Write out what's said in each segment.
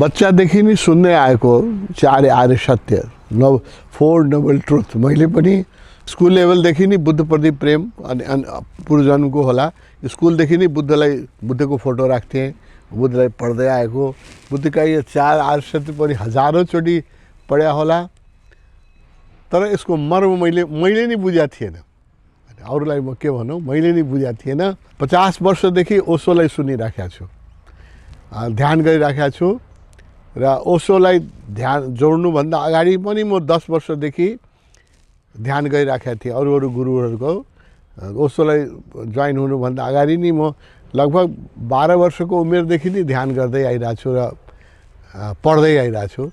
बच्चादेखि नै सुन्दै आएको चार आर्य सत्य फोर नोबल ट्रुथ मैले पनि स्कुल लेभलदेखि नै बुद्धप्रति प्रेम अनि पूर्वजन्मको होला। स्कुलदेखि नै बुद्धको फोटो राख्थेँ, बुद्धलाई पढ्दै आएको। बुद्धका यो चार आर्य सत्य पनि हजारौँचोटि पढ्या होला, तर यसको मर्म मैले नै बुझेको थिएन। अरूलाई म के भनौँ, मैले नै बुझेको थिएन। 50 वर्षदेखि ओशोलाई सुनिराखेको छु, ध्यान गरिराखेको छु र ओशोलाई ध्यान जोड्नुभन्दा अगाडि पनि म 10 वर्षदेखि ध्यान गरिराखेको थिएँ अरू गुरुहरूको। ओशोलाई जोइन हुनुभन्दा अगाडि नै म लगभग 12 वर्षको उमेरदेखि नै ध्यान गर्दै आइरहेको छु र पढ्दै आइरहेको छु।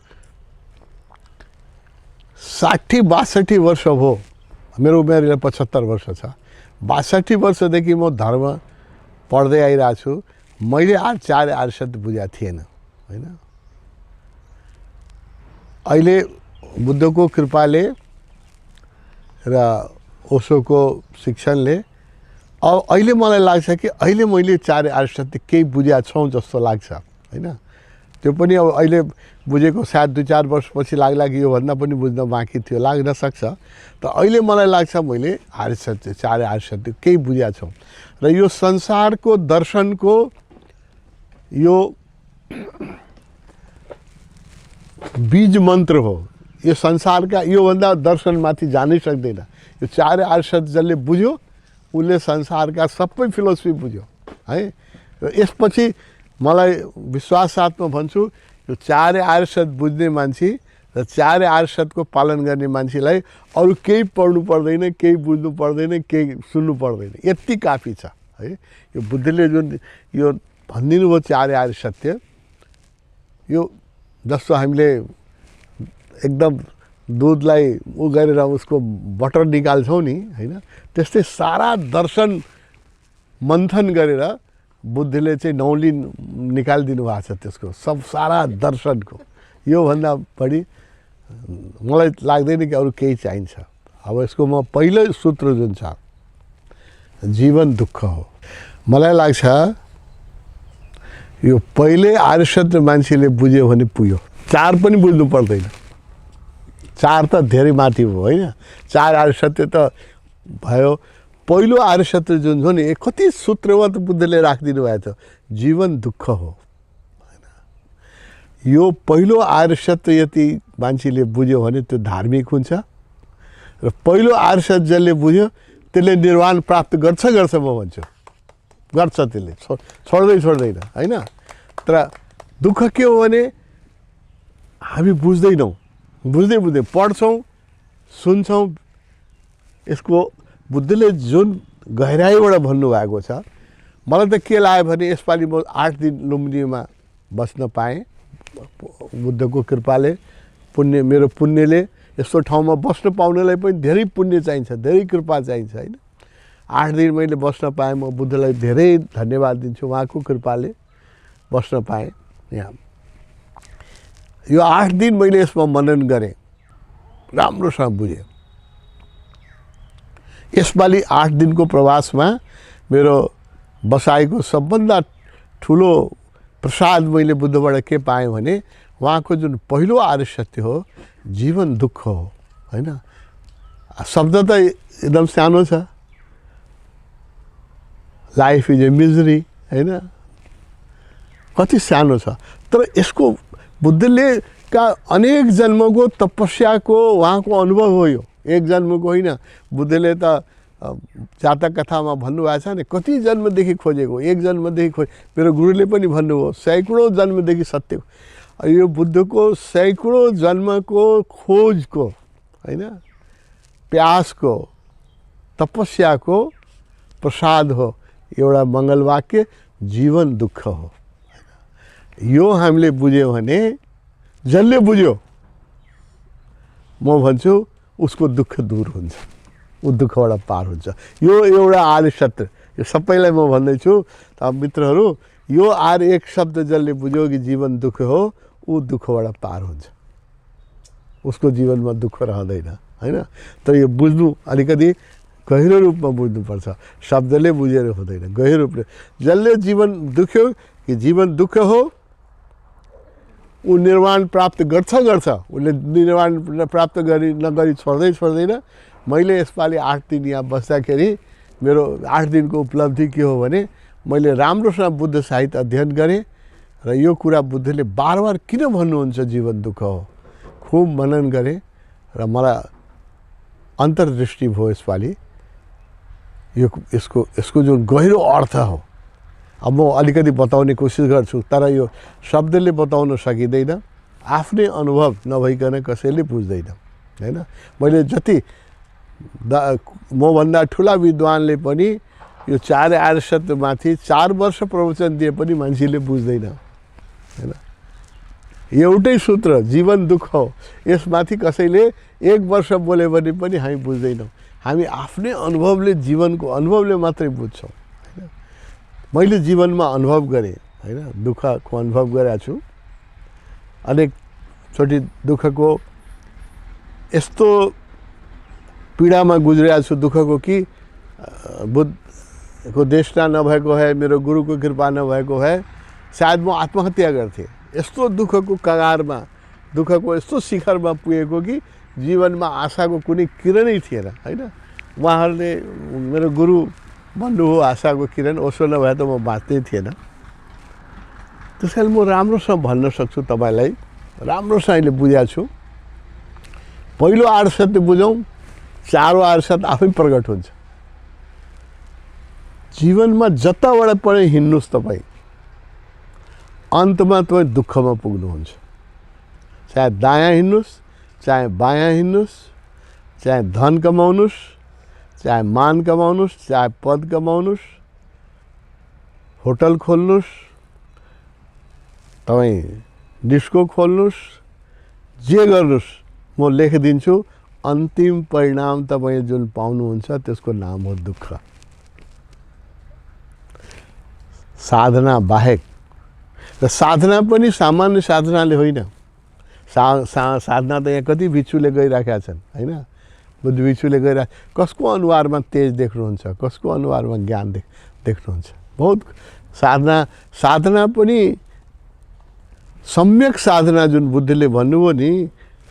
60-62 वर्ष भयो, मेरो उमेर 75 वर्ष छ। 62 वर्षदेखि म धर्म पढ्दै आइरहेको छु। मैले चार आर्य सत्य बुझेको थिएन, होइन। अहिले बुद्धको कृपाले र ओशोको शिक्षणले अब अहिले मलाई लाग्छ कि अहिले मैले चार आर्य सत्य केही बुझेको छौँ जस्तो लाग्छ, होइन। त्यो पनि अब अहिले बुझेको सायद 2-4 वर्षपछि लाग्ला कि योभन्दा पनि बुझ्न बाँकी थियो, लाग्न सक्छ। त अहिले मलाई लाग्छ मैले आर्य सत्य, चार आर्य सत्य केही बुझेको छौँ र यो संसारको दर्शनको यो बीज मन्त्र हो। यो संसारका योभन्दा दर्शनमाथि जानै सक्दैन। यो चार आर्य सत्य जसले बुझ्यो उसले संसारका सबै फिलोसफी बुझ्यो, है। र यसपछि मलाई विश्वास साथमा भन्छु, यो चार आर्य सत्य बुझ्ने मान्छे र चार आर्य सत्यको पालन गर्ने मान्छेलाई अरू केही पढ्नु पर्दैन, केही बुझ्नु पर्दैन, केही सुन्नु पर्दैन, यति काफी छ, है। यो बुद्धले जुन यो भनिदिनु भयो चार आर्य सत्य, यो जस्तो हामीले एकदम दुधलाई उ गरेर उसको बटर निकाल्छौँ नि, होइन, त्यस्तै सारा दर्शन मन्थन गरेर बुद्धले चाहिँ नौली निकालिदिनु भएको छ त्यसको सब सारा दर्शनको। योभन्दा बढी मलाई लाग्दैन कि अरू केही चाहिन्छ। अब यसको म पहिलो सूत्र जुन छ, जीवन दुःख हो। मलाई लाग्छ यो पहिले आर्य सत्य मान्छेले बुझ्यो भने पुग्यो, चार पनि बुझ्नु पर्दैन। चार त धेरै माथि हो, होइन। चार आर्य सत्य त भयो। पहिलो आर्य सत्य जुन छ नि, कति सूत्रवत बुद्धले राखिदिनु भएको छ, जीवन दुःख हो, होइन। यो पहिलो आर्य सत्य यति मान्छेले बुझ्यो भने त्यो धार्मिक हुन्छ र पहिलो आर्य सत्य जसले बुझ्यो त्यसले निर्वाण प्राप्त गर्छ म भन्छु, गर्छ त्यसले, छोड्दैन, होइन। तर दुःख के हो भने हामी बुझ्दैनौँ, बुझ्दै पढ्छौँ, सुन्छौँ। यसको बुद्धले जुन गहिराइबाट भन्नुभएको छ, मलाई त के लाग्यो भने यसपालि म 8 दिन लुम्बिनीमा बस्न पाएँ बुद्धको कृपाले। मेरो पुण्यले यस्तो ठाउँमा बस्न पाउनलाई पनि धेरै पुण्य चाहिन्छ, धेरै कृपा चाहिन्छ, होइन। 8 दिन मैले बस्न पाएँ। म बुद्धलाई धेरै धन्यवाद दिन्छु, उहाँको कृपाले बस्न पाएँ यहाँ। यो 8 दिन मैले यसमा मनन गरेँ, राम्रोसँग बुझेँ। यसपालि 8 दिनको प्रवासमा मेरो बसाइको सबभन्दा ठुलो प्रसाद मैले बुद्धबाट के पाएँ भने उहाँको जुन पहिलो आर्य सत्य हो, जीवन दुःख हो, होइन। शब्द त एकदम सानो छ, लाइफ इज ए मिजरी, होइन, कति सानो छ। तर यसको बुद्धले का अनेक जन्मको तपस्याको उहाँको अनुभव हो। यो एक जन्मको होइन। बुद्धले त जातक कथामा भन्नुभएको छ नि, कति जन्मदेखि खोजेको, एक जन्मदेखि मेरो गुरुले पनि भन्नुभयो सैकडौँ जन्मदेखि सत्य। यो बुद्धको सैकडौँ जन्मको खोजको, होइन, प्यासको, तपस्याको प्रसाद हो एउटा मङ्गल वाक्य, जीवन दुःख हो। यो हामीले बुझ्यो भने जसले बुझ्यो म भन्छु उसको दुःख दूर हुन्छ, ऊ दुःखबाट पार हुन्छ। यो एउटा आर्य सत्य, यो सबैलाई म भन्दैछु। त मित्रहरू, यो आर्य एक शब्द जसले बुझ्यो कि जीवन दुःख हो, ऊ दुःखबाट पार हुन्छ, उसको जीवनमा दुःख रहँदैन, हैन। तर यो बुझ्नु अलिकति गहिरो रूपमा बुझ्नुपर्छ, शब्दले बुझेर हुँदैन, गहिरो रूपले। जसले जीवन दुख्यो कि जीवन दुःख हो, ऊ निर्वाण प्राप्त गर्छ, उसले निर्वाण प्राप्त नगरी छोड्दैन। मैले यसपालि 8 दिन यहाँ बस्दाखेरि मेरो 8 दिनको उपलब्धि के हो भने मैले राम्रोसँग बुद्ध साहित्य अध्ययन गरेँ र यो कुरा बुद्धले बार किन भन्नुहुन्छ जीवन दुःख हो, खुब मनन गरेँ र मलाई अन्तर्दृष्टि भयो यसपालि। यसको जुन गहिरो अर्थ हो, अब म अलिकति बताउने कोसिस गर्छु, तर यो शब्दले बताउन सकिँदैन, आफ्नै अनुभव नभइकन कसैले बुझ्दैन, हैन। मैले जति मभन्दा ठुला विद्वानले पनि यो 4 आर्य सत्यमाथि 4 वर्ष प्रवचन दिए पनि मान्छेले बुझ्दैन, हैन। एउटै सूत्र जीवन दुःख हो, यसमाथि कसैले 1 वर्ष बोल्यो भने पनि हामी बुझ्दैनौँ। हामी आफ्नै अनुभवले, जीवनको अनुभवले मात्रै बुझ्छौँ, हैन। मैले जीवनमा अनुभव गरेँ, हैन, दुःखको अनुभव गरेको छु। अनेकचोटि दुःखको यस्तो पीडामा गुज्रेको छु दुःखको कि बुद्धको देशना नभएको भए, मेरो गुरुको कृपा नभएको भए सायद म आत्महत्या गर्थेँ। यस्तो दुःखको कगारमा, दुःखको यस्तो शिखरमा पुगेको कि जीवनमा आशाको कुनै किरणै थिएन, हैन। उहाँहरूले मेरो गुरु भन्नुभयो आशाको किरण, उसो नभए त म बाँच्नै थिएन। त्यस कारण म राम्रोसँग भन्न सक्छु तपाईँलाई, राम्रोसँग अहिले बुझाएको छु। पहिलो आर्य सत्य बुझौँ, चारौँ आर्य सत्य आफै प्रकट हुन्छ। जीवनमा जताबाट पनि हिँड्नुहोस् तपाईँ, अन्तमा तपाईँ दुःखमा पुग्नुहुन्छ। चाहे दायाँ हिँड्नुहोस्, चाहे बायाँ हिँड्नुहोस्, चाहे धन कमाउनुहोस्, चाहे मान कमाउनुहोस्, चाहे पद कमाउनुहोस्, होटल खोल्नुहोस्, तपाईँ डिस्को खोल्नुहोस्, जे गर्नुहोस्, म लेखिदिन्छु, अन्तिम परिणाम तपाईँ जुन पाउनुहुन्छ त्यसको नाम हो दुःख। साधना बाहेक, र साधना पनि सामान्य साधनाले होइन। साधना त यहाँ कति भिक्षुले गइराखेका छन्, हैन। बुद्ध भिक्षुले कसको अनुहारमा तेज देख्नुहुन्छ, कसको अनुहारमा ज्ञान देख्नुहुन्छ। बहुत साधना पनि सम्यक साधना जुन बुद्धले भन्नुभयो नि,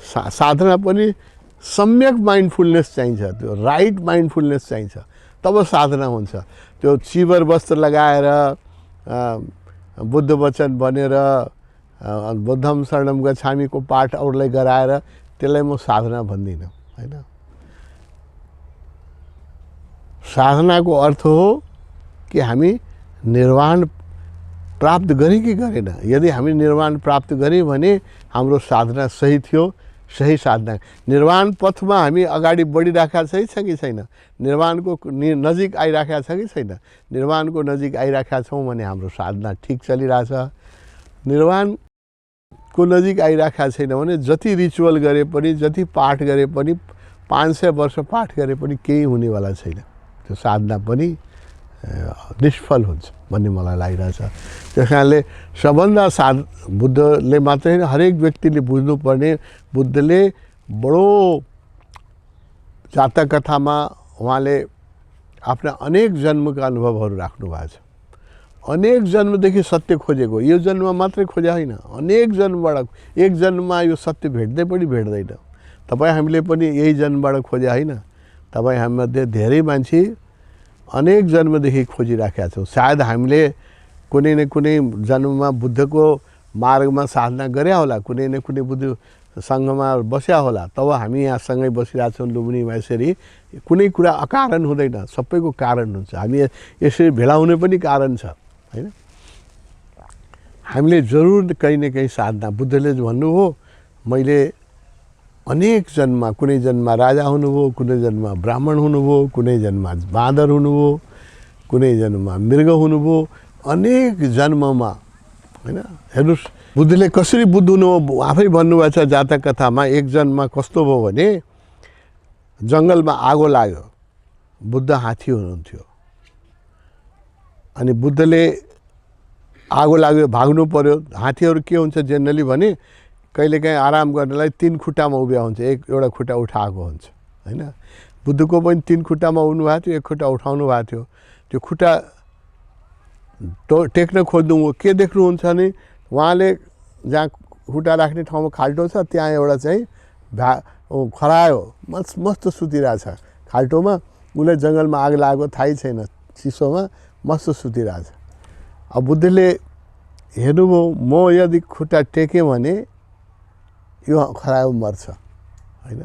साधना पनि सम्यक माइन्डफुलनेस चाहिन्छ, त्यो राइट माइन्डफुलनेस चाहिन्छ, तब साधना हुन्छ। त्यो चिबर वस्त्र लगाएर बुद्ध वचन बनेर बुद्धम शरणम गच्छामीको पाठ अरूलाई गराएर त्यसलाई म साधना भन्दिनँ, हैन। साधनाको अर्थ हो कि हामी निर्वाण प्राप्त गरेँ कि गरेन। यदि हामी निर्वाण प्राप्त गऱ्यौँ भने हाम्रो साधना सही थियो, सही साधना। निर्वाण पथमा हामी अगाडि बढिराखेका छ कि छैन, निर्वाणको नजिक आइराखेका छ कि छैन। निर्वाणको नजिक आइराखेका छौँ भने हाम्रो साधना ठिक चलिरहेछ। निर्वाणको नजिक आइराखेका छैन भने जति रिचुअल गरे पनि, जति पाठ गरे पनि, 500 वर्ष पाठ गरे पनि केही हुनेवाला छैन। त्यो साधना पनि निष्फल हुन्छ भन्ने मलाई लागिरहेछ। त्यस कारणले सबभन्दा बुद्धले मात्रै होइन, हरेक व्यक्तिले बुझ्नुपर्ने, बुद्धले बडो जातक कथामा उहाँले आफ्ना अनेक जन्मका अनुभवहरू राख्नु भएको छ। अनेक जन्मदेखि सत्य खोजेको, यो जन्म मात्रै खोजे होइन, अनेक जन्मबाट। एक जन्ममा यो सत्य भेट्दै पनि भेट्दैन। तपाईँ हामीले पनि यही जन्मबाट खोजे होइन, तपाईँ हामीमध्ये धेरै मान्छे अनेक जन्मदेखि खोजिराखेका छौँ। सायद हामीले कुनै न कुनै जन्ममा बुद्धको मार्गमा साधना गरे होला, कुनै न कुनै बुद्ध सङ्घमा बस्या होला, तब हामी यहाँ सँगै बसिरहेछौँ लुम्बिनीमा। यसरी कुनै कुरा अकारण हुँदैन, सबैको कारण हुन्छ। हामी यसरी भेला हुने पनि कारण छ, हैन। हामीले जरुर कहीँ न कहीँ साधना, बुद्धले भन्नुभयो मैले अनेक जन्ममा, कुनै जन्ममा राजा हुनुभयो, कुनै जन्ममा ब्राह्मण हुनुभयो, कुनै जन्ममा बाँदर हुनुभयो, कुनै जन्ममा मृग हुनुभयो, अनेक जन्ममा हैन। हेर्नुहोस् बुद्धले कसरी बुद्ध हुनु आफै भन्नुभएको छ जातक कथामा। एक जन्ममा कस्तो भयो भने जङ्गलमा आगो लाग्यो, बुद्ध हात्ती हुनुहुन्थ्यो अनि बुद्धले आगो लाग्यो भाग्नु पर्यो। हात्तीहरू के हुन्छ जेनरली भने कहिलेकाहीँ आराम गर्नलाई 3 खुट्टामा उभिया हुन्छ, एउटा खुट्टा उठाएको हुन्छ हैन। बुद्धको पनि 3 खुट्टामा उभ्नु भएको थियो, 1 खुट्टा उठाउनु भएको थियो। त्यो खुट्टा टेक्न खोज्नु के देख्नुहुन्छ भने उहाँले जहाँ खुट्टा राख्ने ठाउँमा खाल्टो छ त्यहाँ एउटा चाहिँ खरायो मस्त सुतिरहेछ खाल्टोमा। उसलाई जङ्गलमा आग लागेको थाहै छैन, चिसोमा मस्त सुतिरहेछ। अब बुद्धले हेर्नुभयो म यदि खुट्टा टेकेँ भने यो खरायो मर्छ हैन।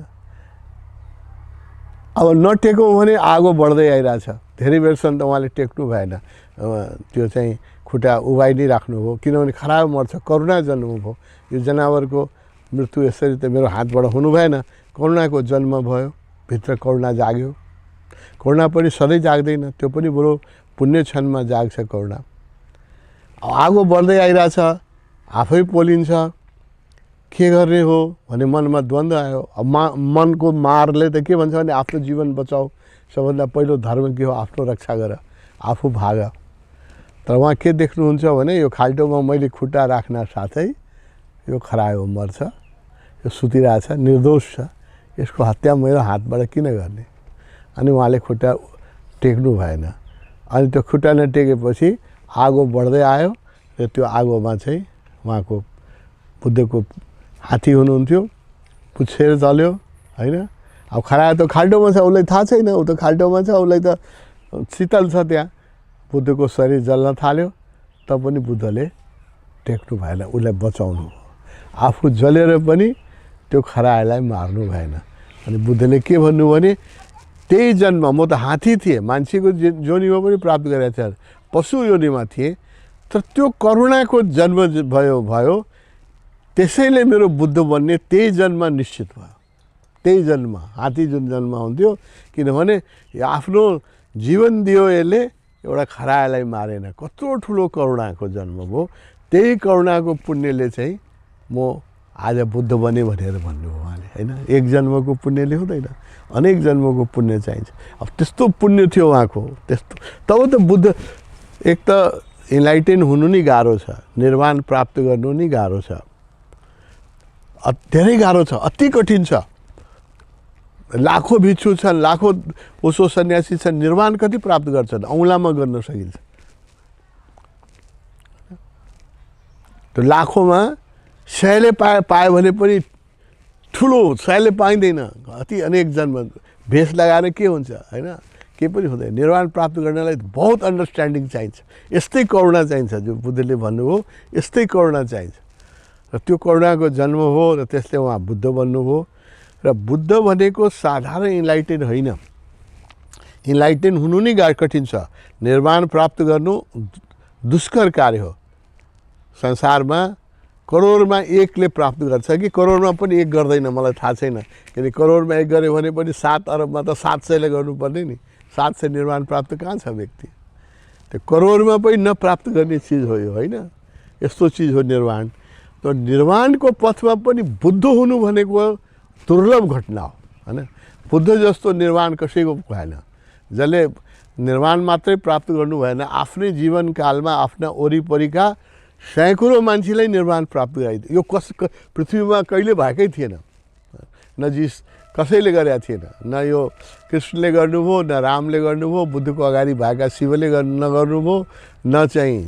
अब नटेकौँ भने आगो बढ्दै आइरहेछ। धेरै बेरसम्म त उहाँले टेक्नु भएन, त्यो चाहिँ खुट्टा उभाइ नै राख्नुभयो किनभने खरायो मर्छ। करुणा जन्मभयो, यो जनावरको मृत्यु यसरी त मेरो हातबाट हुनु भएन। करुणाको जन्म भयो, भित्र करुणा जाग्यो। करुणा पनि सधैँ जाग्दैन, त्यो पनि बरु पुण्य क्षणमा जाग्छ करुणा। आगो बढ्दै आइरहेछ, आफै पोलिन्छ, के गर्ने हो भने मनमा द्वन्द्व आयो। अब मनको मारले त के भन्छ भने आफ्नो जीवन बचाऊ, सबभन्दा पहिलो धर्म के हो आफ्नो रक्षा गर, आफू भाग। तर उहाँ के देख्नुहुन्छ भने यो खाल्टोमा मैले खुट्टा राख्न साथै यो खरायो मर्छ, यो सुतिरहेछ, निर्दोष छ, यसको हत्या मेरो हातबाट किन गर्ने। अनि उहाँले खुट्टा टेक्नु भएन। अनि त्यो खुट्टा नटेकेपछि आगो बढ्दै आयो र त्यो आगोमा चाहिँ उहाँको बुद्धको हात्ती हुनुहुन्थ्यो, पुच्छेर चल्यो हैन। अब खरायो त खाल्टोमा छ, उसलाई थाहा छैन, ऊ त खाल्टोमा छ, उसलाई त शीतल छ त्यहाँ। बुद्धको शरीर जल्न थाल्यो, तब पनि बुद्धले टेक्नु भएन, उसलाई बचाउनु। आफू जलेर पनि त्यो खरायोलाई मार्नु भएन। अनि बुद्धले के भन्नु भने त्यही जन्म म त हात्ती थिएँ, मान्छेको योनिमा पनि प्राप्त गरेको थिएँ, पशु योनिमा थिएँ, तर त्यो करुणाको जन्म भयो त्यसैले मेरो बुद्ध बन्ने त्यही जन्म निश्चित भयो। त्यही जन्म हात्ती जुन जन्म हुन्थ्यो, किनभने आफ्नो जीवन दियो यसले, एउटा खरायोलाई मारेन। कत्रो ठुलो करुणाको जन्म भयो। त्यही करुणाको पुण्यले चाहिँ म आज बुद्ध बने भनेर भन्नुभयो उहाँले हैन। एक जन्मको पुण्यले हुँदैन, अनेक जन्मको पुण्य चाहिन्छ। अब त्यस्तो पुण्य थियो उहाँको, त्यस्तो तब त बुद्ध एक त इन्लाइटेन हुनु नै गाह्रो छ, निर्वाण प्राप्त गर्नु नै गाह्रो छ, धेरै गाह्रो छ, अति कठिन छ। लाखौँ भिक्षु छन्, लाखौँ ओशो सन्यासी छन्, निर्वाण कति प्राप्त गर्छन्, औँलामा गर्न सकिन्छ। त्यो लाखौँमा 100ले पायो भने पनि ठुलो 100ले पाइँदैन, अति अनेक जन्म भेष लगाएर के हुन्छ हैन, के पनि हुँदैन। निर्वाण प्राप्त गर्नलाई बहुत अन्डरस्ट्यान्डिङ चाहिन्छ, यस्तै करुणा चाहिन्छ। जो बुद्धले भन्नुभयो यस्तै करुणा चाहिन्छ। र त्यो करुणाको जन्म हो र त्यसले उहाँ बुद्ध बन्नुभयो। र बुद्ध भनेको साधारण इन्लाइटेन होइन, इन्लाइटेन हुनु नै कठिन छ। निर्वाण प्राप्त गर्नु दुष्कर कार्य हो। संसारमा करोडमा 1ले प्राप्त गर्छ कि करोडमा पनि 1 गर्दैन, मलाई थाहा छैन। किनकि करोडमा 1 गऱ्यो भने पनि 7 अरबमा त 700ले गर्नुपर्ने नि, 700 निर्वाण प्राप्त कहाँ छ व्यक्ति। त्यो करोडमा पनि नप्राप्त गर्ने चिज हो यो हैन, यस्तो चिज हो निर्वाण। तो निर्वाणको पथमा पनि बुद्ध हुनु भनेको दुर्लभ घटना हो हैन। बुद्ध जस्तो निर्वाण कसैको भएन, जसले निर्वाण मात्रै प्राप्त गर्नु भएन, आफ्नै जीवनकालमा आफ्ना वरिपरिका सैकौँ मान्छेलाई निर्वाण प्राप्त गराइदियो। यो पृथ्वीमा कहिले भएकै थिएन, न कसैले गरेका थिएन। न यो कृष्णले गर्नुभयो, न रामले गर्नुभयो, बुद्धको अगाडि भएका शिवले नगर्नुभयो, न चाहिँ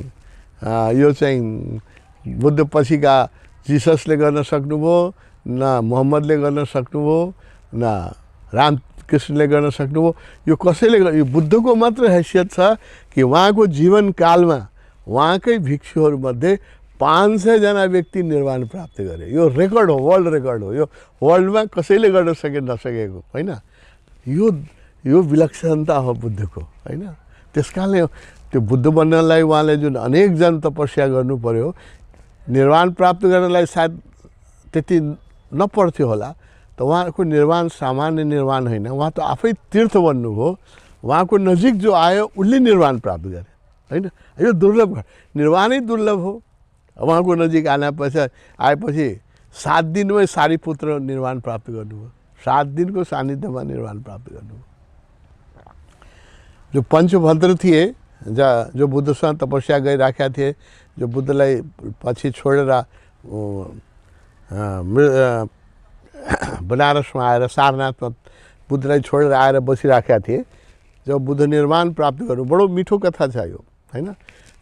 यो चाहिँ बुद्ध पछिका जिससले गर्न सक्नुभयो, न मोहम्मदले गर्न सक्नुभयो, न रामकृष्णले गर्न सक्नुभयो। यो कसैले यो बुद्धको मात्र हैसियत छ कि उहाँको जीवनकालमा उहाँकै भिक्षुहरूमध्ये 500 जना व्यक्ति निर्वाण प्राप्त गरे। यो रेकर्ड हो, वर्ल्ड रेकर्ड हो। यो वर्ल्डमा कसैले गर्न नसकेको हैन। यो विलक्षणता हो बुद्धको हैन। त्यसकारणले त्यो बुद्ध बन्नलाई उहाँले जुन अनेक जन तपस्या गर्नु पर्यो, निर्वाण प्राप्त गर्नलाई सायद त्यति नपर्थ्यो होला। त उहाँको निर्वाण सामान्य निर्वाण होइन, उहाँ त आफै तीर्थ बन्नुभयो। उहाँको नजिक जो आयो उसले निर्वाण प्राप्त गरे हैन। यो दुर्लभ, निर्वाणै दुर्लभ हो उहाँको नजिक आएपछि 7 दिनमै सारीपुत्र निर्वाण प्राप्त गर्नुभयो। 7 दिनको सानिध्यमा निर्वाण प्राप्त गर्नुभयो। जो पञ्चभद्र थिए जो बुद्धसँग तपस्या गरिराखेका थिए, जो बुद्धलाई पछि छोडेर बनारसमा आएर सारनाथमा बुद्धलाई छोडेर आएर बसिराखेका थिए। जब बुद्ध निर्वाण प्राप्त गर्नु, बडो मिठो कथा छ यो हैन।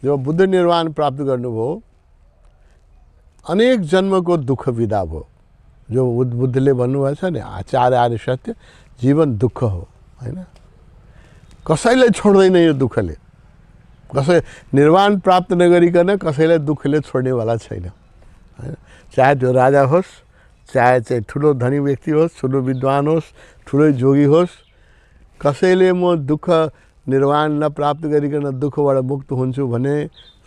जब बुद्ध निर्वाण प्राप्त गर्नुभयो, अनेक जन्मको दुःख विदा भयो। जो बुद्धले भन्नुभएको छ नि, आचार्य आर्य सत्य जीवन दुःख हो हैन। कसैलाई छोड्दैन यो दुःखले। कसै निर्वाण प्राप्त नगरिकन कसैलाई दुःखले छोड्नेवाला छैन हैन। चाहे त्यो राजा होस्, चाहे चाहिँ ठुलो धनी व्यक्ति होस्, ठुलो विद्वान होस्, ठुलो जोगी होस्, कसैले म दुःख निर्वाण नप्राप्त गरिकन दुःखबाट मुक्त हुन्छु भने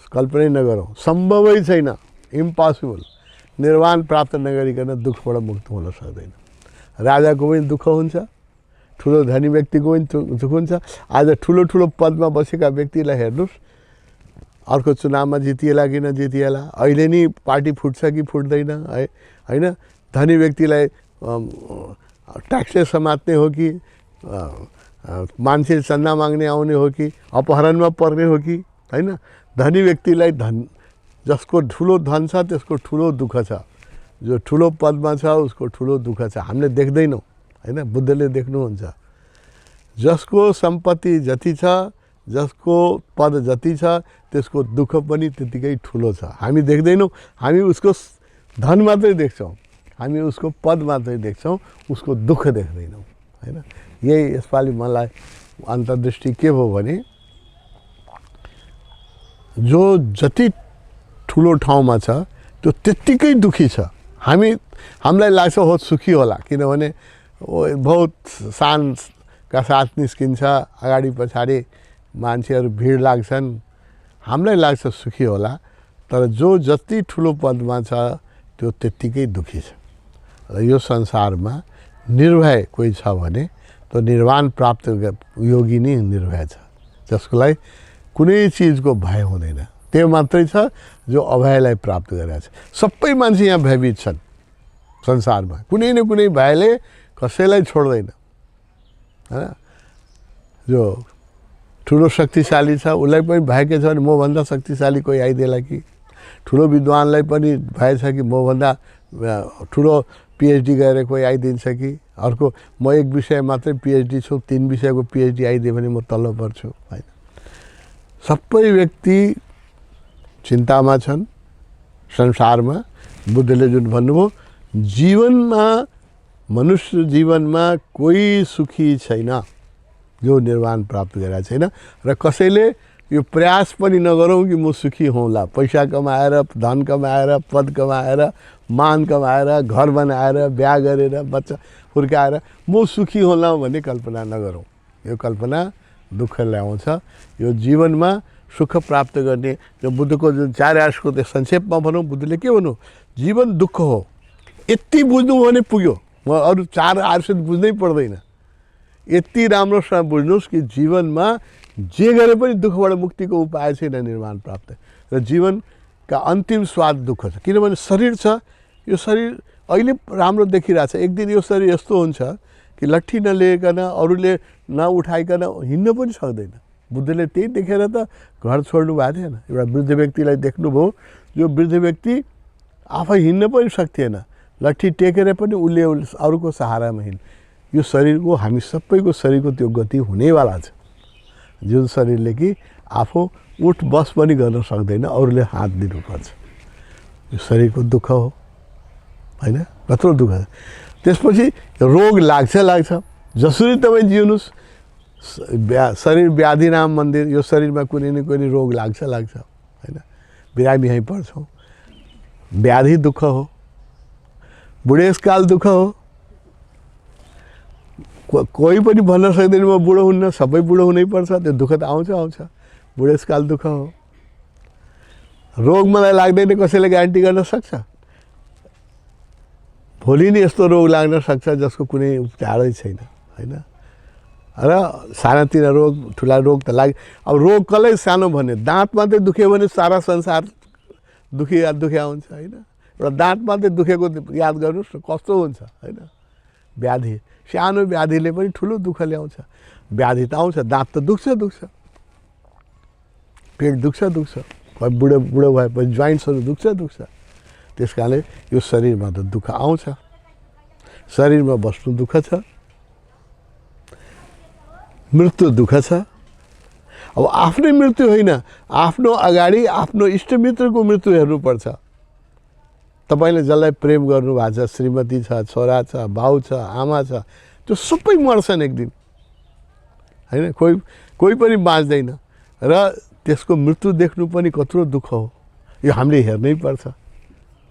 कल्पनै नगरौँ। सम्भवै छैन, इम्पोसिबल। निर्वाण प्राप्त नगरिकन दुःखबाट मुक्त हुन सक्दैन। राजाको पनि दुःख हुन्छ, ठुलो धनी व्यक्तिको पनि दुःख हुन्छ। आज ठुलो ठुलो पदमा बसेका व्यक्तिलाई हेर्नुहोस्, अर्को चुनावमा जितिएला कि नजितिएला, अहिले नि पार्टी फुट्छ कि फुट्दैन हैन। धनी व्यक्तिलाई ट्याक्सेस समात्ने हो कि मान्छे चन्दा माग्ने आउने हो कि अपहरणमा पर्ने हो कि हैन। धनी व्यक्तिलाई जसको ठुलो धन छ त्यसको ठुलो दुःख छ, जो ठुलो पदमा छ उसको ठुलो दुःख छ। हामीले देख्दैनौँ हैन, बुद्धले देख्नुहुन्छ। जसको सम्पत्ति जति छ, जसको पद जति छ, त्यसको दुःख पनि त्यतिकै ठुलो छ। हामी देख्दैनौँ, हामी उसको धन मात्रै देख्छौँ, हामी उसको पद मात्रै देख्छौँ, उसको दुःख देख्दैनौँ हैन। यही यसपालि मलाई अन्तर्दृष्टि के भयो भने, जो जति ठुलो ठाउँमा छ त्यो त्यत्तिकै दुःखी छ। हामीलाई लाग्छ हो सुखी होला, किनभने बहुत शानका साथ निस्किन्छ, अगाडि पछाडि मान्छेहरू भिड लाग्छन्, हामीलाई लाग्छ सुखी होला। तर जो जति ठुलो पदमा छ त्यो त्यत्तिकै दुःखी छ। र यो संसारमा निर्भय कोही छ भने त्यो निर्वाण प्राप्त योगी नै निर्भय छ, जसकोलाई कुनै चिजको भय हुँदैन। त्यो मात्रै छ जो अभयलाई प्राप्त गरेको छ। सबै मान्छे यहाँ भयभीत छन् संसारमा, कुनै न कुनै भयले कसैलाई छोड्दैन हैन। जो ठुलो शक्तिशाली छ उसलाई पनि भय के छ भने मभन्दा शक्तिशाली कोही आइदेला कि, ठुलो विद्वानलाई पनि भय छ कि मभन्दा ठुलो पिएचडी गरेर कोही आइदिन्छ कि, अर्को म एक विषय मात्रै पिएचडी छु, 3 विषयको पिएचडी आइदियो भने म तल्लो पर्छु हैन। सबै व्यक्ति चिन्तामा छन् संसारमा। बुद्धले जुन भन्नुभयो, जीवनमा मनुष्य जीवनमा कोही सुखी छैन जो निर्वाण प्राप्त गरेका छैन। र कसैले यो प्रयास पनि नगरौँ कि म सुखी हौँला, पैसा कमाएर, धन कमाएर, पद कमाएर, मान कमाएर, घर बनाएर, बिहा गरेर, बच्चा हुर्काएर म सुखी होला भन्ने कल्पना नगरौँ। यो कल्पना दुःख ल्याउँछ। यो जीवनमा सुख प्राप्त गर्ने जो बुद्धको जुन 4 आर्षको संक्षेपमा भनौँ, बुद्धले के भन्नु, जीवन दुःख हो, यति बुझ्नु भने पुग्यो। म अरू 4 आर्ष बुझ्नै पर्दैन। यति राम्रोसँग बुझ्नुहोस् कि जीवनमा जे गरे पनि दुःखबाट मुक्तिको उपाय छैन निर्वाण प्राप्त। र जीवनका अन्तिम स्वाद दुःख छ, किनभने शरीर छ। यो शरीर अहिले राम्रो देखिरहेछ, एक दिन यो शरीर यस्तो हुन्छ कि लट्ठी नलिएकन, अरूले नउठाइकन हिँड्न पनि सक्दैन। बुद्धले त्यही देखेर त घर छोड्नु भएको थिएन। एउटा वृद्ध व्यक्तिलाई देख्नुभयो, जो वृद्ध व्यक्ति आफै हिँड्न पनि सक्थेन, लट्ठी टेकेर पनि उसले अरूको सहारामा हिँड्छ। यो शरीरको, हामी सबैको शरीरको त्यो गति हुनेवाला छ, जुन शरीरले कि आफू उठ बस पनि गर्न सक्दैन, अरूले हात दिनुपर्छ। यो शरीरको दुःख हो हैन, कत्रो दुःख छ। त्यसपछि रोग लाग्छ। जसरी तपाईँ जिउनुहोस्, शरीर व्याधि नाम मन्दिर। यो शरीरमा कुनै न कुनै रोग लाग्छ हैन, बिरामी है पर्छौँ। व्याधि दुःख हो, बुढेसकाल दुःख हो। कोही पनि भन्न सक्दैन म बुढो हुन्न, सबै बुढो हुनै पर्छ। त्यो दुःख त आउँछ। बुढेसकाल दुःख हो। रोग मलाई लाग्दैन कसैले ग्यारेन्टी गर्न सक्छ? भोलि नै यस्तो रोग लाग्न सक्छ जसको कुनै उपचारै छैन हैन। र सानातिना रोग, ठुला रोग त अब रोग कसलाई सानो भन्ने, दाँत मात्रै दुख्यो भने सारा संसार दुखिया हुन्छ होइन। एउटा दाँत मात्रै दुखेको याद गर्नुहोस् न कस्तो हुन्छ होइन। व्याधि, सानो व्याधिले पनि ठुलो दुःख ल्याउँछ। व्याधि त आउँछ, दाँत त दुख्छ, पेट दुख्छ, बुढो भएपछि जोइन्ट्सहरू दुख्छ। त्यस कारणले यो शरीरमा त दुःख आउँछ, शरीरमा बस्नु दुःख छ, मृत्यु दुःख छ। अब आफ्नै मृत्यु होइन, आफ्नो अगाडि आफ्नो इष्टमित्रको मृत्यु हेर्नुपर्छ। तपाईँले जसलाई प्रेम गर्नुभएको छ, श्रीमती छ, छोरा छ, बाउ छ, आमा छ, त्यो सबै मर्छन् एक दिन होइन। कोही पनि बाँच्दैन र त्यसको मृत्यु देख्नु पनि कत्रो दुःख हो। यो हामीले हेर्नै पर्छ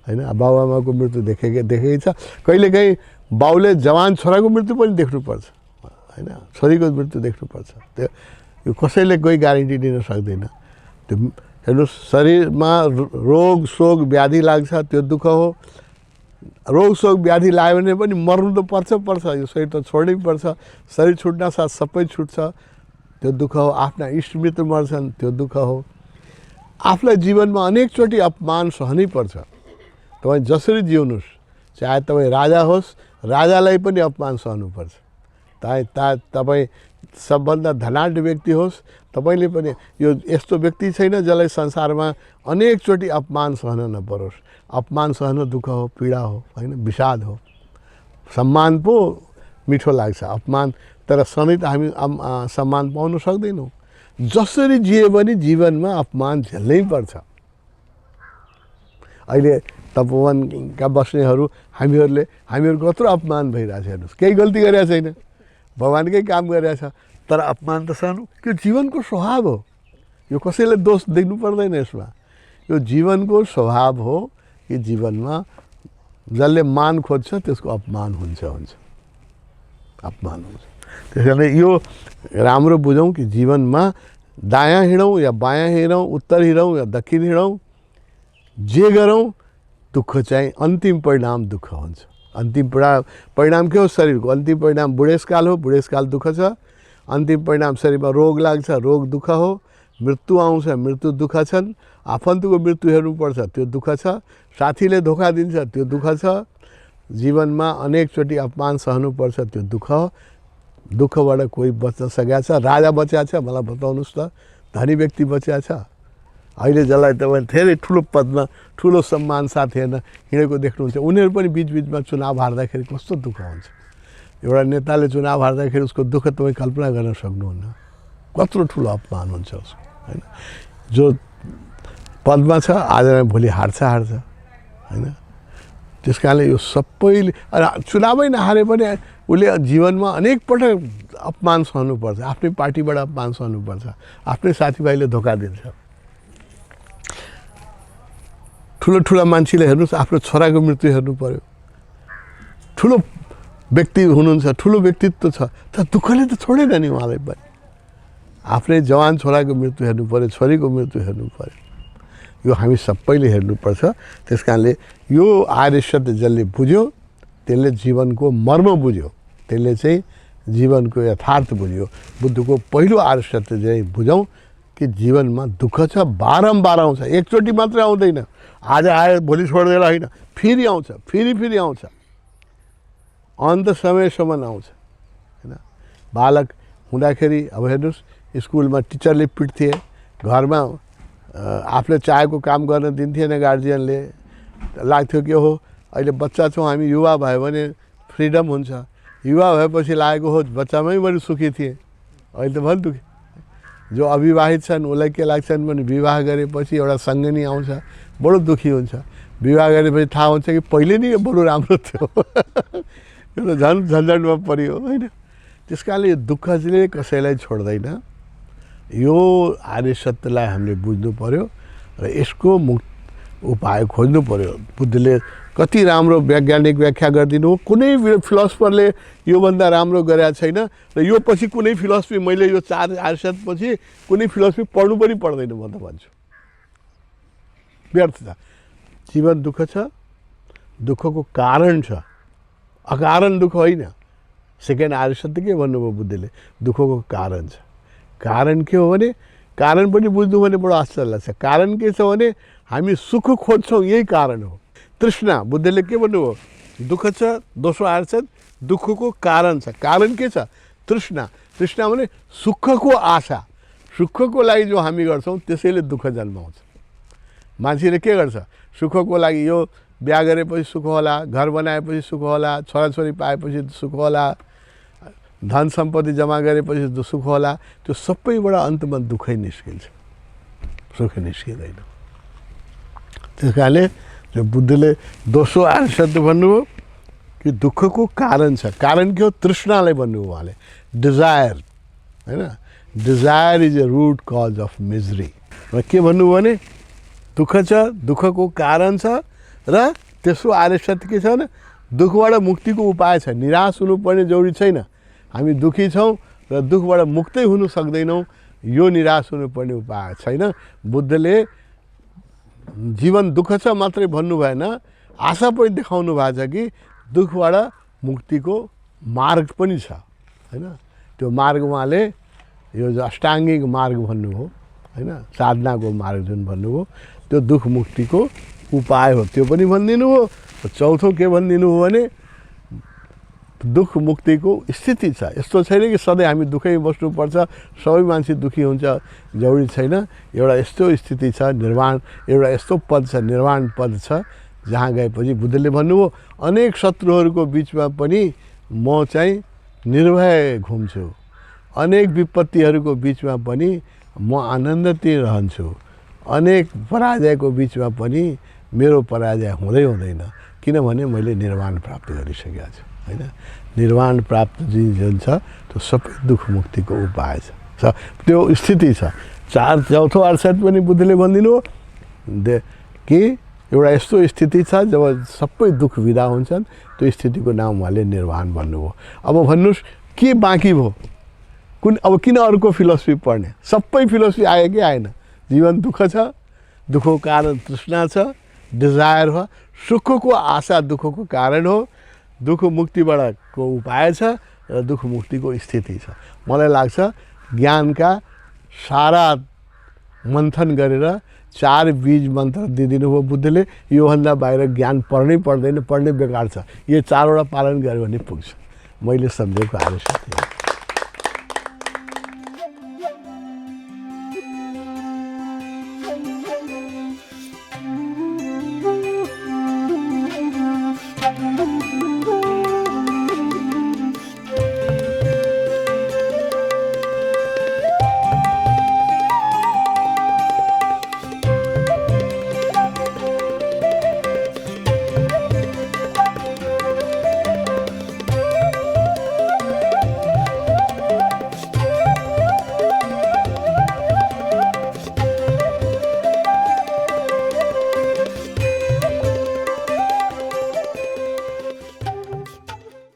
होइन। बाबुआमाको मृत्यु देखेकै छ। कहिलेकाहीँ बाउले जवान छोराको मृत्यु पनि देख्नुपर्छ होइन, छोरीको मृत्यु देख्नुपर्छ। त्यो यो कसैले कोही ग्यारेन्टी दिन सक्दैन। त्यो हेर्नुहोस्, शरीरमा रोग शोक व्याधि लाग्छ, त्यो दुःख हो। रोग शोक व्याधि लाग्यो भने पनि मर्नु त पर्छ, यो शरीर त छोड्नै पर्छ। शरीर छुट्न साथ सबै छुट्छ, त्यो दुःख हो। आफ्ना इष्टमित्र मर्छन्, त्यो दुःख हो। आफूलाई जीवनमा अनेकचोटि अपमान सहनै पर्छ। तपाईँ जसरी जिउनुहोस्, चाहे तपाईँ राजा होस्, राजालाई पनि अपमान सहनुपर्छ। तपाईँ सबभन्दा धनाढ्य व्यक्ति होस्, तपाईँले पनि यो यस्तो व्यक्ति छैन जसलाई संसारमा अनेकचोटि अपमान सहन नपरोस्। अपमान सहन दुःख हो, पीडा हो होइन, विषाद हो। सम्मान पो मिठो लाग्छ, अपमान तर सधैँ त हामी सम्मान पाउन सक्दैनौँ। जसरी जिए पनि जीवनमा अपमान झेल्नै पर्छ। अहिले तपोवनका बस्नेहरू हामीहरू कत्रो अपमान भइरहेछ हेर्नुहोस्। केही गल्ती गरेको छैन, भगवान्कै काम गरिरहेछ, तर अपमान त सहनु त्यो जीवनको स्वभाव हो। यो कसैले दोष देख्नु पर्दैन यसमा। यो जीवनको स्वभाव हो कि जीवनमा जसले मान खोज्छ त्यसको अपमान हुन्छ। अपमान हुन्छ। त्यस कारणले यो राम्रो बुझौँ कि जीवनमा दायाँ हिँडौँ या बायाँ हिँडौँ, उत्तर हिँडौँ या दक्षिण हिँडौँ, जे गरौँ दुःख चाहिँ अन्तिम परिणाम दुःख हुन्छ। अन्तिम परिणाम के हो? शरीरको अन्तिम परिणाम बुढेसकाल हो, बुढेसकाल दुःख छ। अन्तिम परिणाम शरीरमा रोग लाग्छ, रोग दुःख हो। मृत्यु आउँछ, मृत्यु दुःख छन्। आफन्तको मृत्यु हेर्नुपर्छ, त्यो दुःख छ। साथीले धोका दिन्छ, त्यो दुःख छ। जीवनमा अनेकचोटि अपमान सहनुपर्छ, त्यो दुःख हो। दुःखबाट कोही बच्न सकेको छ? राजा बचेको छ? मलाई बताउनुहोस् त। धनी व्यक्ति बचेको छ? अहिले जसलाई तपाईँ धेरै ठुलो पदमा ठुलो सम्मान साथ हिँडेको देख्नुहुन्छ, उनीहरू पनि बिचबिचमा चुनाव हार्दाखेरि कस्तो दुःख हुन्छ। एउटा नेताले चुनाव हार्दाखेरि उसको दुःख तपाईँ कल्पना गर्न सक्नुहुन्न। कत्रो ठुलो अपमान हुन्छ उसको होइन। जो पदमा छ आज भोलि हार्छ होइन। त्यस कारणले यो सबैले चुनावै नहारे पनि उसले जीवनमा अनेक पटक अपमान सहनुपर्छ। आफ्नै पार्टीबाट अपमान सहनुपर्छ, आफ्नै साथीभाइले धोका दिन्छ। ठुला मान्छेले हेर्नुहोस्, आफ्नो छोराको मृत्यु हेर्नु पर्यो। ठुलो व्यक्ति हुनुहुन्छ, ठुलो व्यक्तित्व छ, तर दुःखले त छोडेन नि उहाँलाई पनि। आफ्नै जवान छोराको मृत्यु हेर्नु पर्यो, छोरीको मृत्यु हेर्नु पर्यो। यो हामी सबैले हेर्नुपर्छ। त्यस कारणले यो आर्य सत्य जसले बुझ्यो त्यसले जीवनको मर्म बुझ्यो, त्यसले चाहिँ जीवनको यथार्थ बुझ्यो। बुद्धको पहिलो आर्य सत्य चाहिँ बुझौँ कि जीवनमा दुःख छ, बारम्बार आउँछ, एकचोटि मात्रै आउँदैन। आज आयो भोलि छोड्दैन होइन, फेरि आउँछ, फेरि आउँछ, अन्त समयसम्म आउँछ होइन। बालक हुँदाखेरि अब हेर्नुहोस्, स्कुलमा टिचरले पिट्थे, घरमा आफूले चाहेको काम गर्न दिन्थेन गार्जियनले। लाग्थ्यो के हो अहिले बच्चा छौँ हामी, युवा भयो भने फ्रिडम हुन्छ। युवा भएपछि लागेको हो बच्चामै पनि सुखी थिएँ, अहिले त भन् दुखी। जो अविवाहित छन् उसलाई के लाग्छन् भने विवाह गरेपछि एउटा सङ्गनी आउँछ, बडो दुखी हुन्छ। विवाह गरेपछि थाहा हुन्छ कि पहिले नै यो बडो राम्रो थियो। यो त झन् झन्झटमा परियो होइन। त्यस कारणले यो दुःखले कसैलाई छोड्दैन। यो आर्य सत्यलाई हामीले बुझ्नु पर्यो र यसको मुक्त उपाय खोज्नु पर्यो। बुद्धले कति राम्रो वैज्ञानिक व्याख्या गरिदिनु हो। कुनै फिलोसफरले योभन्दा राम्रो गरेका छैन र यो पछि कुनै फिलोसफी, मैले यो 4 आर्य सत्य पछि कुनै फिलोसफी पढ्नु पनि पर्दैन म त भन्छु। व्यर्थ छ। जीवन दुःख छ, दुःखको कारण छ, अकारण दुःख होइन। सेकेन्ड आर्य सत्य के भन्नुभयो बुद्धले? दुःखको कारण छ। कारण के हो भने, कारण पनि बुझ्नु भने बडो आश्चर्य लाग्छ। कारण के छ भने हामी सुख खोज्छौँ यही कारण हो। तृष्णा, बुद्धले के भन्नुभयो? दुःख छ, दोस्रो आर्छ दुःखको कारण छ। कारण के छ? तृष्णा। तृष्णा भने सुखको आशा। सुखको लागि जो हामी गर्छौँ त्यसैले दुःख जन्माउँछ। मान्छेले के गर्छ? सुखको लागि यो बिहा गरेपछि सुख होला, घर बनाएपछि सुख होला, छोराछोरी पाएपछि सुख होला, धन सम्पत्ति जम्मा गरेपछि सुख होला, त्यो सबैबाट अन्तमा दुःखै निस्किन्छ, सुख निस्किँदैन। त्यस कारणले जो बुद्धले दोस्रो आर्य सत्य भन्नुभयो कि दुःखको कारण छ। कारण के हो? तृष्णालाई भन्नुभयो उहाँले, डिजायर, होइन? Desire is a root cause of misery. र के भन्नुभयो भने दुःख छ, दुःखको कारण छ, र तेस्रो आर्य सत्य के छ भने दुःखबाट मुक्तिको उपाय छ। निराश हुनुपर्ने जरुरी छैन। हामी दुःखी छौँ र दुःखबाट मुक्तै हुनु सक्दैनौँ, यो निराश हुनुपर्ने उपाय छैन। बुद्धले जीवन दुःख छ मात्रै भन्नु भएन, आशा पनि देखाउनु भएको छ कि दुःखबाट मुक्तिको मार्ग पनि छ, होइन? त्यो मार्ग उहाँले यो जो अष्टाङ्गिक मार्ग भन्नुभयो, होइन, साधनाको मार्ग जुन भन्नुभयो, त्यो दुःख मुक्तिको उपाय हो, त्यो पनि भनिदिनु हो। चौथो के भनिदिनु हो भने दुःख मुक्तिको स्थिति छ। यस्तो छैन कि सधैँ हामी दुःखै बस्नुपर्छ, सबै मान्छे दुःखी हुन्छ, जरुरी छैन। एउटा यस्तो स्थिति छ, निर्वाण, एउटा यस्तो पद छ, निर्वाण पद छ, जहाँ गएपछि बुद्धले भन्नुभयो अनेक शत्रुहरूको बिचमा पनि म चाहिँ निर्भय घुम्छु, अनेक विपत्तिहरूको बिचमा पनि म आनन्दतिर रहन्छु, अनेक पराजयको बिचमा पनि मेरो पराजय हुँदैन, किनभने मैले निर्वाण प्राप्त गरिसकेको छु, होइन? निर्वाण प्राप्त जुन छ त्यो सबै दुःख मुक्तिको उपाय छ, त्यो स्थिति छ। चौथो अर्थात पनि बुद्धले भनिदिनु हो कि एउटा यस्तो स्थिति छ जब सबै दुःख विदा हुन्छन्, त्यो स्थितिको नाम उहाँले निर्वाण भन्नुभयो। अब भन्नुहोस् के बाँकी भयो? अब किन अर्को फिलोसफी पढ्ने? सबै फिलोसफी आयो कि आएन? जीवन दुःख छ, दुःखको कारण तृष्णा छ, डिजायर हो, सुखको आशा दुःखको कारण हो, दुःख मुक्तिबाट को उपाय छ, र दुःख मुक्तिको स्थिति छ। मलाई लाग्छ ज्ञानका सारा मन्थन गरेर 4 बीज मन्त्र दिइदिनु भयो बुद्धले। योभन्दा बाहिर ज्ञान पढ्नै पर्दैन, पढ्नै बेकार छ। यो 4वटा पालन गऱ्यो भने पुग्छ। मैले सम्झेको आर्य सत्य।